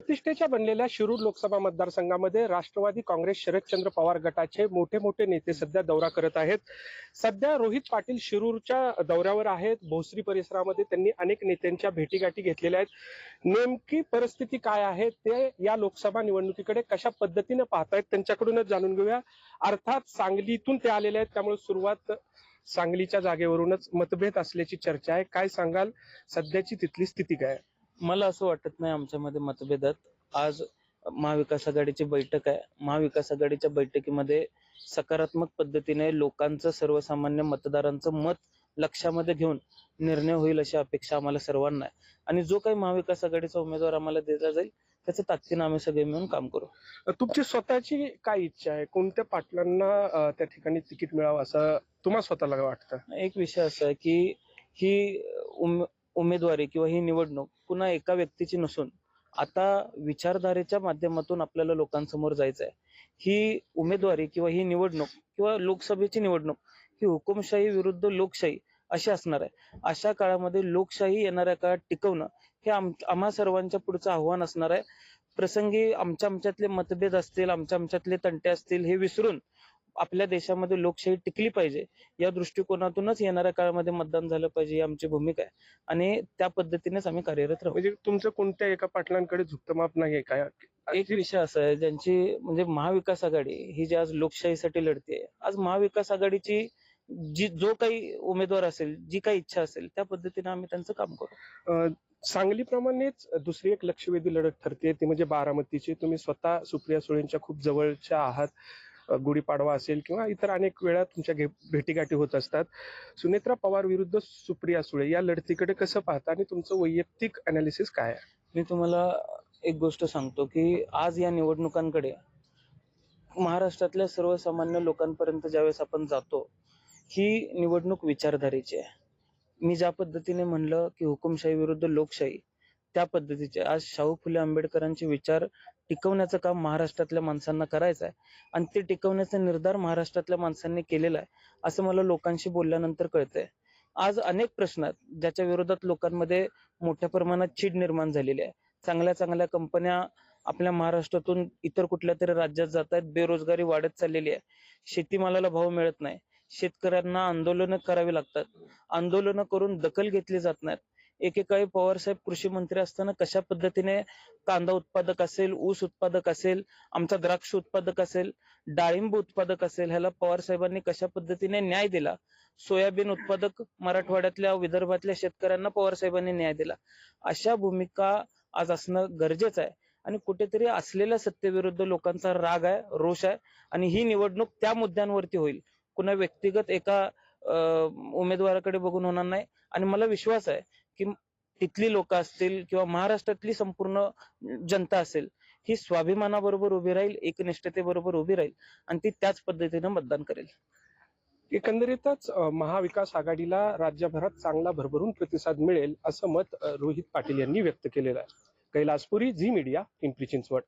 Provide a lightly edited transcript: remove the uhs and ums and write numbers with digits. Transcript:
प्रतिष्ठेच्या बनलेल्या शिरूर लोकसभा मतदारसंघामध्ये राष्ट्रवादी काँग्रेस शरदचंद्र पवार गटाचे मोठे मोठे नेते सध्या दौरा करत आहेत. सध्या रोहित पाटील शिरूरच्या दौऱ्यावर आहेत. भोसरी परिसरामध्ये त्यांनी अनेक नेत्यांच्या भेटीगाठी घेतलेल्या आहेत. नेमकी परिस्थिती काय आहे ते या लोकसभा निवडणुकीकडे कशा पद्धतीने पाहतायत त्यांच्याकडूनच जाणून घेऊया. अर्थात सांगलीतून ते आलेले आहेत, त्यामुळे सुरुवात सांगलीच्या जागेवरूनच मतभेद असल्याची चर्चा आहे. काय सांगाल, सध्याची तिथली स्थिती काय? मला असं वाटत नाही आमच्यामध्ये मतभेदात. आज महाविकास आघाडीची बैठक आहे. महाविकास आघाडीच्या बैठकीमध्ये सकारात्मक पद्धतीने लोकांचं, सर्वसामान्य मतदारांचं मत लक्षामध्ये घेऊन निर्णय होईल अशी अपेक्षा आम्हाला सर्वांना आहे. आणि जो काही महाविकास आघाडीचा उमेदवार आम्हाला दिला जाईल त्याचं ताकदीनं आम्ही सगळे मिळून काम करू. तुमची स्वतःची काय इच्छा आहे? कोणत्या पाटलांना त्या ठिकाणी तिकीट मिळावं असं तुम्हाला स्वतःला वाटतं? एक विषय असा आहे की ही उमेदवारी किंवा ही निवडणूक पुन्हा एका व्यक्तीची नसून आता विचारधारेच्या माध्यमातून आपल्याला लोकांसमोर जायचं आहे. ही उमेदवारी किंवा ही निवडणूक किंवा लोकसभेची निवडणूक ही हुकुमशाही विरुद्ध लोकशाही अशी असणार आहे. अशा काळामध्ये लोकशाही येणाऱ्या काळात टिकवणं हे आम्हा सर्वांच्या पुढचं आव्हान असणार आहे. प्रसंगी आमच्यातले मतभेद असतील, आमच्यातले तंटे असतील, हे विसरून आपल्या देशामध्ये लोकशाही टिकली पाहिजे या दृष्टिकोनातूनच येणाऱ्या काळामध्ये मतदान झालं पाहिजे ही आमची भूमिका आहे. आणि त्या पद्धतीनेच आम्ही कार्यरत राहू. म्हणजे तुमचं कोणत्या एका पाटलांकडे झुकतं माप नाही काय? एक विषय असा आहे, ज्यांची म्हणजे महाविकास आघाडी ही जी आज लोकशाहीसाठी लढते, आज महाविकास आघाडीची जो काही उमेदवार असेल, जी काही इच्छा असेल त्या पद्धतीने आम्ही त्यांचं काम करू. सांगलीप्रमाणेच दुसरी एक लक्षवेधी लढत ठरते ती म्हणजे बारामतीची. तुम्ही स्वतः सुप्रिया सुळेंच्या खूप जवळच्या आहात. गुढीपाडवा असेल किंवा इतर अनेक वेळा तुमच्या भेटीगाठी होत असतात. सुनेत्रा पवार विरुद्ध सुप्रिया सुळे या लढतीकडे कसं पाहता आणि तुमचं वैयक्तिक अनालिसिस काय आहे? मी तुम्हाला एक गोष्ट सांगतो की आज या निवडणुकांकडे महाराष्ट्रातल्या सर्वसामान्य लोकांपर्यंत ज्यावेळेस आपण जातो, ही निवडणूक विचारधारेची आहे. मी ज्या पद्धतीने म्हणलं की हुकुमशाही विरुद्ध लोकशाही, त्या पद्धतीचे आज शाहू फुले आंबेडकरांचे विचार टिकवण्याचं काम महाराष्ट्रातल्या माणसांना करायचं आहे. आणि ते टिकवण्याचा निर्धार महाराष्ट्रातल्या माणसांनी केलेला आहे असं मला लोकांशी बोलल्यानंतर कळतंय. आज अनेक प्रश्न आहेत ज्याच्या विरोधात लोकांमध्ये मोठ्या प्रमाणात चीड निर्माण झालेली आहे. चांगल्या चांगल्या कंपन्या आपल्या महाराष्ट्रातून इतर कुठल्या तरी राज्यात जात आहेत. बेरोजगारी वाढत चाललेली आहे. शेतीमालाला भाव मिळत नाही. शेतकऱ्यांना आंदोलनं करावी लागतात. आंदोलनं करून दखल घेतली जात नाहीत. एकेकाळी पवारसाहेब कृषी मंत्री असताना कशा पद्धतीने कांदा उत्पादक असेल, ऊस उत्पादक असेल, आमचा द्राक्ष उत्पादक असेल, डाळिंब उत्पादक असेल, ह्याला पवार साहेबांनी कशा पद्धतीने न्याय दिला. सोयाबीन उत्पादक मराठवाड्यातल्या, विदर्भातल्या शेतकऱ्यांना पवार साहेबांनी न्याय दिला. अशा भूमिका आज असणं गरजेचं आहे. आणि कुठेतरी असलेल्या सत्तेविरुद्ध लोकांचा राग आहे, रोष आहे. आणि ही निवडणूक त्या मुद्द्यांवरती होईल. कुणा व्यक्तिगत एका उमेदवाराकडे बघून होणार नाही. आणि मला विश्वास आहे की तिथली लोक असतील किंवा महाराष्ट्रातली संपूर्ण जनता असेल, ही स्वाभिमानाबरोबर उभी राहील, एकनिष्ठतेबरोबर उभी राहील आणि ती त्याच पद्धतीने मतदान करेल. एकंदरीतच महाविकास आघाडीला राज्यभरात चांगला भरभरून प्रतिसाद मिळेल असं मत रोहित पाटील यांनी व्यक्त केलेलं आहे. कैलासपुरी, झी मीडिया, पिंपरी चिंचवड.